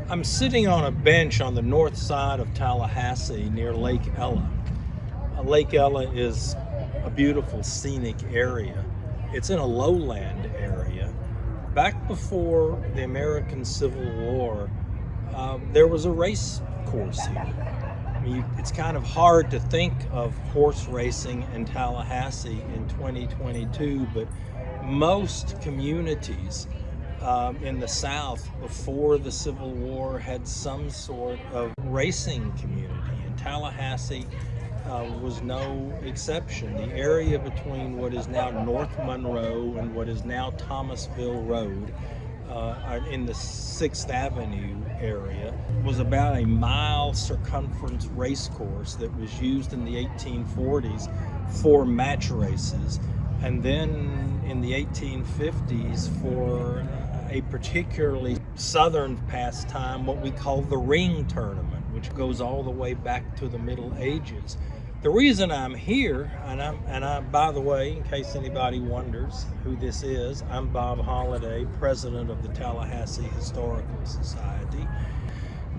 I'm sitting on a bench on the north side of Tallahassee near Lake Ella. Lake Ella is a beautiful scenic area. It's in a lowland area. Back before the American Civil War, there was a race course here. I mean, it's kind of hard to think of horse racing in Tallahassee in 2022, but most communities in the South before the Civil War had some sort of racing community, and Tallahassee was no exception. The area between what is now North Monroe and what is now Thomasville Road in the 6th Avenue area was about a mile circumference race course that was used in the 1840s for match races, and then in the 1850s for a particularly southern pastime, what we call the ring tournament, which goes all the way back to the Middle Ages. The reason I'm here, and I, by the way, in case anybody wonders who this is, I'm Bob Holliday, president of the Tallahassee Historical Society.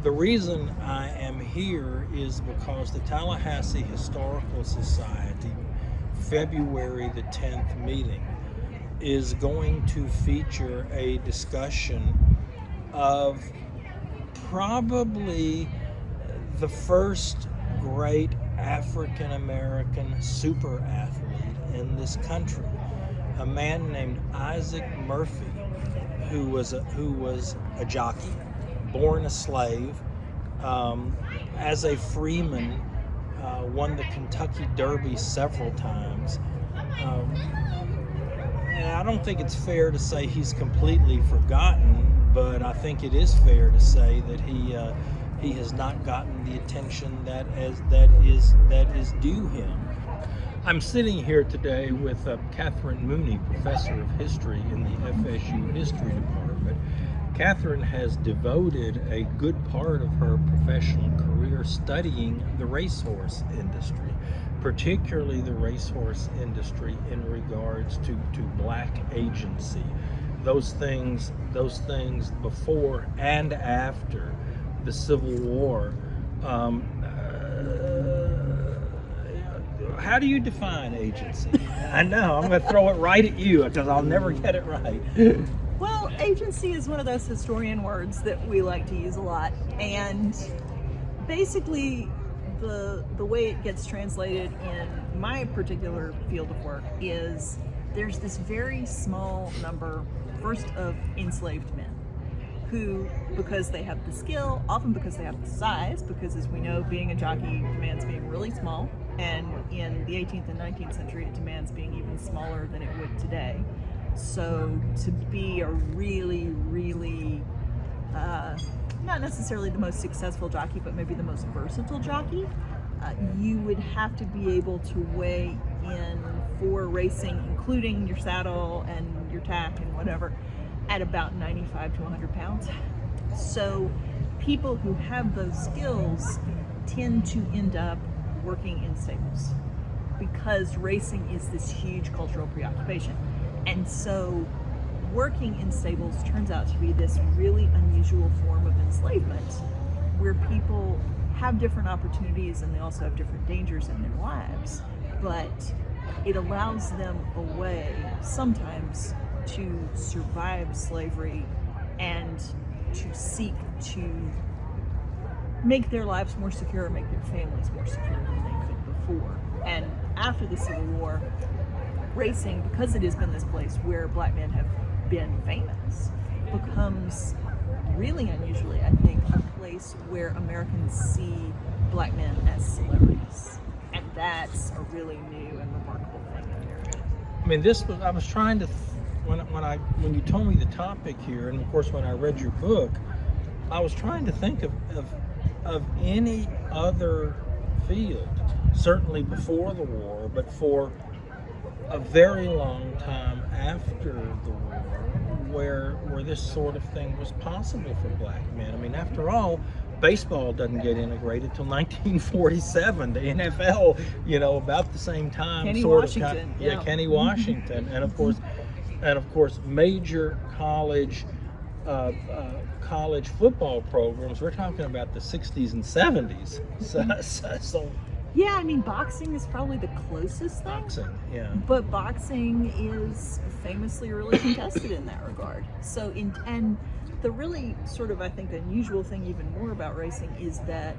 The reason I am here is because the Tallahassee Historical Society February the 10th meeting is going to feature a discussion of probably the first great African American super athlete in this country, a man named Isaac Murphy, who was a jockey, born a slave, as a freeman, won the Kentucky Derby several times. And I don't think it's fair to say he's completely forgotten, but I think it is fair to say that he has not gotten the attention that is due him. I'm sitting here today with Katherine Mooney, professor of history in the FSU History Department. Katherine has devoted a good part of her professional career studying the racehorse industry, particularly the racehorse industry in regards to black agency. Those things before and after the Civil War. How do you define agency? I know, I'm going to throw it right at you because I'll never get it right. Well, agency is one of those historian words that we like to use a lot, and basically the way it gets translated in my particular field of work is there's this very small number, first, of enslaved men who, because they have the skill, often because they have the size, because as we know, being a jockey demands being really small, and in the 18th and 19th century it demands being even smaller than it would today. So to be a really, really, not necessarily the most successful jockey, but maybe the most versatile jockey, you would have to be able to weigh in for racing, including your saddle and your tack and whatever, at about 95 to 100 pounds. So people who have those skills tend to end up working in stables because racing is this huge cultural preoccupation. And so working in stables turns out to be this really unusual form of enslavement where people have different opportunities and they also have different dangers in their lives, but it allows them a way sometimes to survive slavery and to seek to make their lives more secure, make their families more secure than they could before. And after the Civil War, racing, because it has been this place where black men have been famous, becomes really unusually, I think, a place where Americans see black men as celebrities. And that's a really new and remarkable thing in America. I mean, I was trying to, when you told me the topic here, and of course when I read your book, I was trying to think of any other field, certainly before the war, but for a very long time after the war, where this sort of thing was possible for black men. I mean, after all, baseball doesn't get integrated till 1947. The NFL, about the same time. Kenny Washington. Kenny Washington, and of course, major college college football programs, we're talking about the 60s and 70s. So Yeah, I mean, boxing is probably the closest thing. boxing, yeah. But boxing is famously really contested in that regard. So, and the really sort of, I think, unusual thing even more about racing is that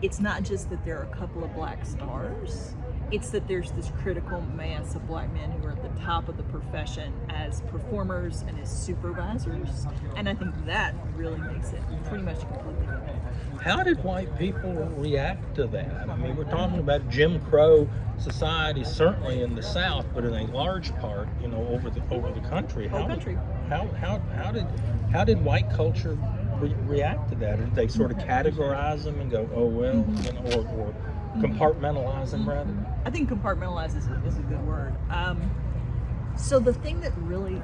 it's not just that there are a couple of black stars, it's that there's this critical mass of black men who are at the top of the profession as performers and as supervisors. And I think that really makes it pretty much completely different. How did white people react to that? I mean, we're talking about Jim Crow society, certainly in the South, but in a large part, over the country. Whole country. How did white culture react to that? Did they sort of categorize them and go, oh well, or compartmentalize them rather? I think compartmentalize is a good word. So the thing that really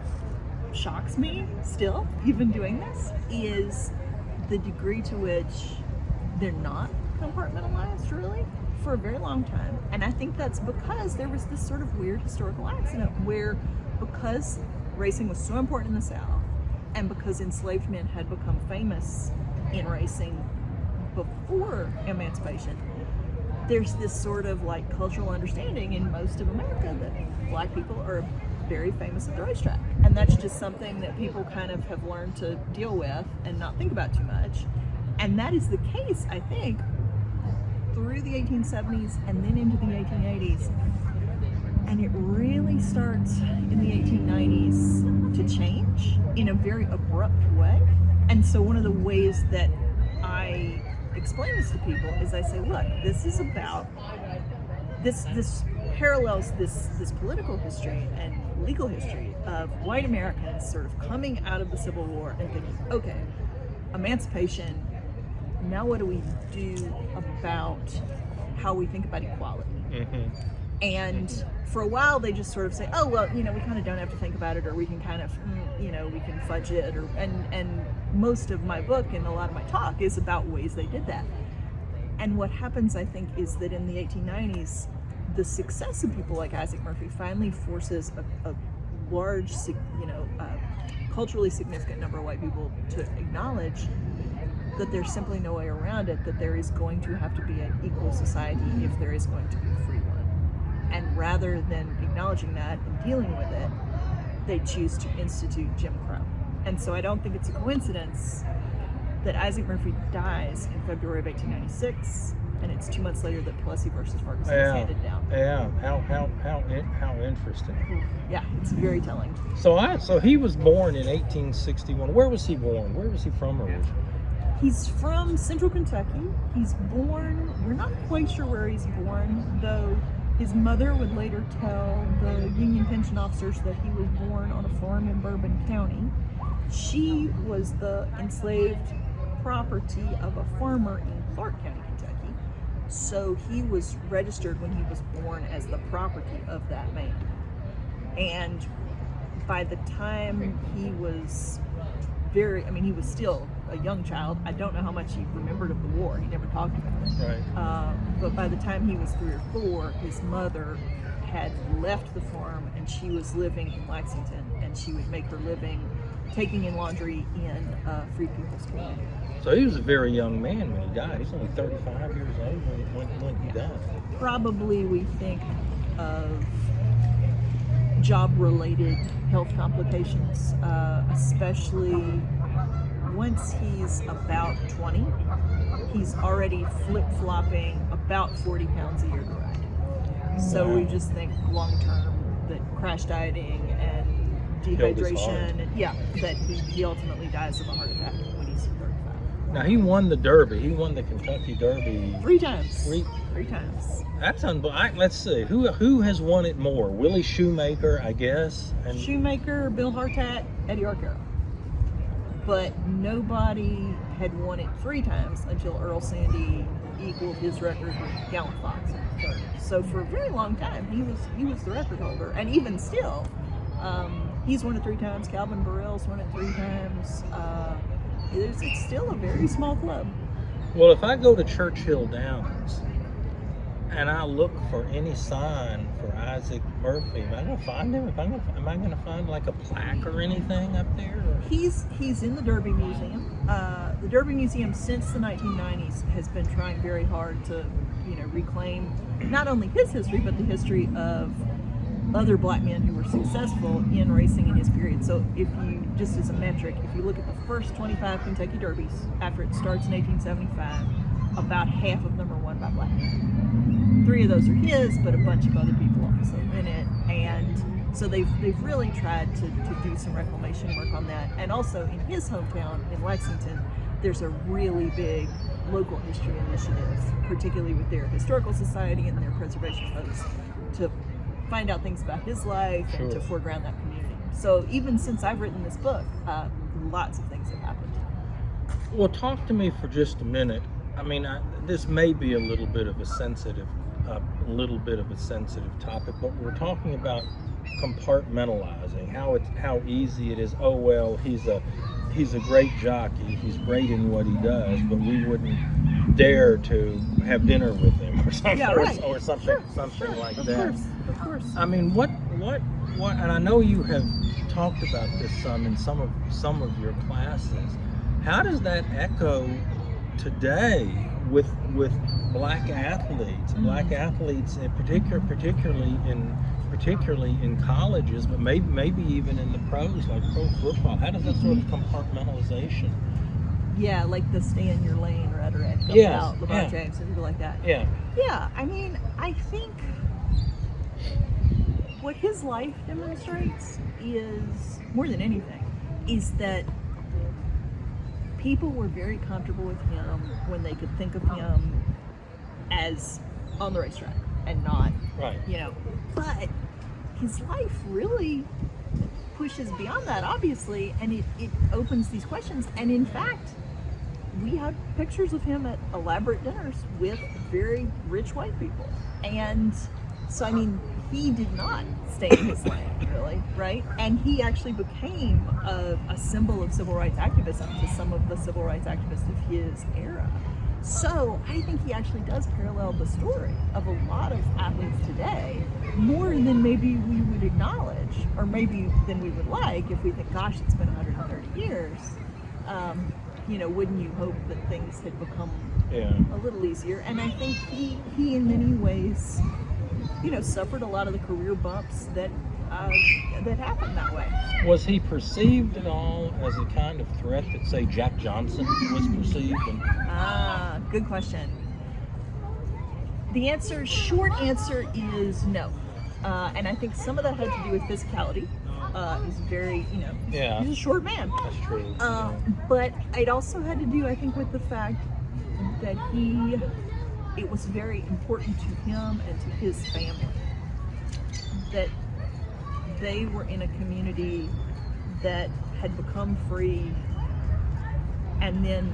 shocks me still, even doing this, is the degree to which they're not compartmentalized really for a very long time. And I think that's because there was this sort of weird historical accident where, because racing was so important in the South and because enslaved men had become famous in racing before emancipation, there's this sort of like cultural understanding in most of America that black people are very famous at the racetrack. And that's just something that people kind of have learned to deal with and not think about too much. And that is the case, I think, through the 1870s and then into the 1880s. And it really starts in the 1890s to change in a very abrupt way. And so one of the ways that I explain this to people is I say, look, this is about, this parallels this political history and legal history of white Americans sort of coming out of the Civil War and thinking, okay, emancipation, now what do we do about how we think about equality? And for a while they just sort of say, oh, well, we kind of don't have to think about it, or we can kind of, we can fudge it, and most of my book and a lot of my talk is about ways they did that. And what happens, I think, is that in the 1890s, the success of people like Isaac Murphy finally forces a large, culturally significant number of white people to acknowledge that there's simply no way around it, that there is going to have to be an equal society if there is going to be a free one. And rather than acknowledging that and dealing with it, they choose to institute Jim Crow. And so I don't think it's a coincidence that Isaac Murphy dies in February of 1896, and it's 2 months later that Plessy versus Ferguson is handed down. Yeah, how interesting. Yeah, it's very telling. So he was born in 1861. Where was he born? Where was he from originally? He's from Central Kentucky. He's born, we're not quite sure where he's born, though his mother would later tell the Union pension officers that he was born on a farm in Bourbon County. She was the enslaved property of a farmer in Clark County, Kentucky. So he was registered when he was born as the property of that man. And by the time he was he was still a young child. I don't know how much he remembered of the war. He never talked about it. Right. But by the time he was 3 or 4, his mother had left the farm and she was living in Lexington, and she would make her living taking in laundry in free people's community. So he was a very young man when he died. He's only 35 years old when he died. Probably we think of job-related health complications, especially once he's about 20. He's already flip-flopping about 40 pounds a year to ride. So we just think long-term that crash dieting and dehydration, and that he ultimately dies of a heart attack when he's 35. Now he won the Derby. He won the Kentucky Derby 3 times. Three times. That's unbelievable. Let's see. Who has won it more? Willie Shoemaker, I guess. And Shoemaker, Bill Hartat, Eddie Arcaro. But nobody had won it 3 times until Earl Sandy equaled his record with Gallant Fox in the 30s. So for a very long time, he was the record holder. And even still, he's won it 3 times. Calvin Burrell's won it 3 times. It's still a very small club. Well, if I go to Churchill Downs, and I look for any sign for Isaac Murphy, am I going to find him? Am I going to find like a plaque or anything up there? Or? He's in the Derby Museum. The Derby Museum since the 1990s has been trying very hard to, reclaim not only his history but the history of other black men who were successful in racing in his period. So if you, just as a metric, if you look at the first 25 Kentucky Derbies after it starts in 1875, about half of them are won by black men. 3 of those are his, but a bunch of other people also in it. And so they've really tried to do some reclamation work on that. And also in his hometown in Lexington, there's a really big local history initiative, particularly with their historical society and their preservation folks, to find out things about his life and to foreground that community. So even since I've written this book, lots of things have happened. Well, talk to me for just a minute. I mean, this may be a little bit of a sensitive topic, but we're talking about compartmentalizing, how easy it is. Oh well, he's a great jockey. He's great in what he does, but we wouldn't dare to have dinner with him or something, or something like that. Of course. I mean, what? And I know you have talked about this some in some of your classes. How does that echo today with black athletes? Mm-hmm. Black athletes, in particularly in colleges, but maybe even in the pros, like pro football. How does that sort of compartmentalization? Yeah, like the stay in your lane rhetoric about LeBron James and people like that. Yeah. Yeah, I mean, I think what his life demonstrates is, more than anything, is that people were very comfortable with him when they could think of him as on the racetrack and not, but his life really pushes beyond that, obviously, and it opens these questions. And in fact, we have pictures of him at elaborate dinners with very rich white people. And so, I mean, he did not stay in his lane, really, right? And he actually became a symbol of civil rights activism to some of the civil rights activists of his era. So I think he actually does parallel the story of a lot of athletes today, more than maybe we would acknowledge, or maybe than we would like if we think, gosh, it's been 130 years. Wouldn't you hope that things had become a little easier? And I think he in many ways, suffered a lot of the career bumps that happened that way. Was he perceived at all as a kind of threat that, say, Jack Johnson was perceived? Good question. The short answer is no. And I think some of that had to do with physicality. He's very, he's a short man. That's true. But it also had to do, I think, with the fact that it was very important to him and to his family that they were in a community that had become free and then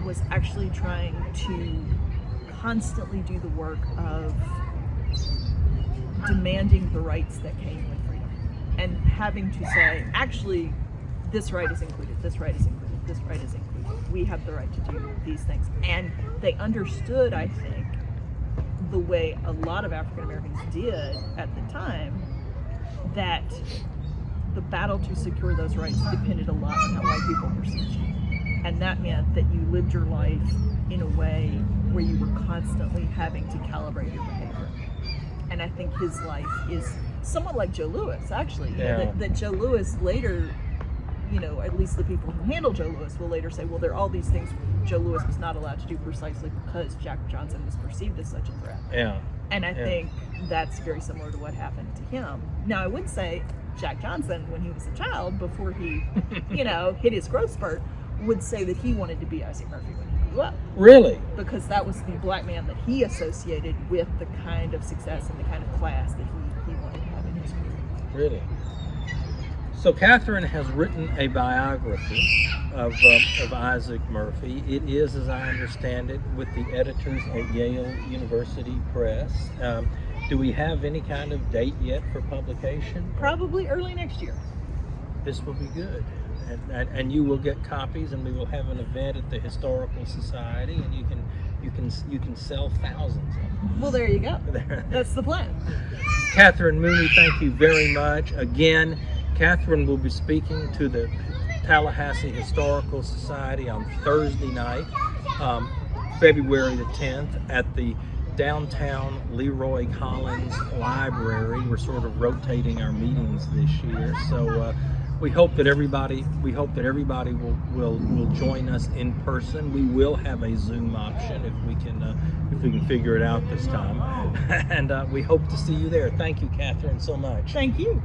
was actually trying to constantly do the work of demanding the rights that came with freedom and having to say, actually, this right is included, this right is included, this right is included. We have the right to do these things. And they understood, I think, the way a lot of African Americans did at the time, that the battle to secure those rights depended a lot on how white people perceived you. And that meant that you lived your life in a way where you were constantly having to calibrate your behavior. And I think his life is somewhat like Joe Louis, actually. That Joe Louis later, at least the people who handle Joe Louis will later say, well, there are all these things Joe Louis was not allowed to do precisely because Jack Johnson was perceived as such a threat. Yeah. And I think that's very similar to what happened to him. Now, I would say Jack Johnson, when he was a child, before he, hit his growth spurt, would say that he wanted to be Isaac Murphy when he grew up. Really? Because that was the black man that he associated with the kind of success and the kind of class that he wanted to have in his career. Really? So Katherine has written a biography of Isaac Murphy. It is, as I understand it, with the editors at Yale University Press. Do we have any kind of date yet for publication? Probably early next year. This will be good. And you will get copies, and we will have an event at the Historical Society, and you can you can sell thousands of them. Well, there you go. That's the plan. Katherine Mooney, thank you very much. Again, Katherine will be speaking to the Tallahassee Historical Society on Thursday night, February the 10th, at the downtown Leroy Collins Library. We're sort of rotating our meetings this year, so we hope that everybody will join us in person. We will have a Zoom option if we can figure it out this time, and we hope to see you there. Thank you, Katherine, so much. Thank you.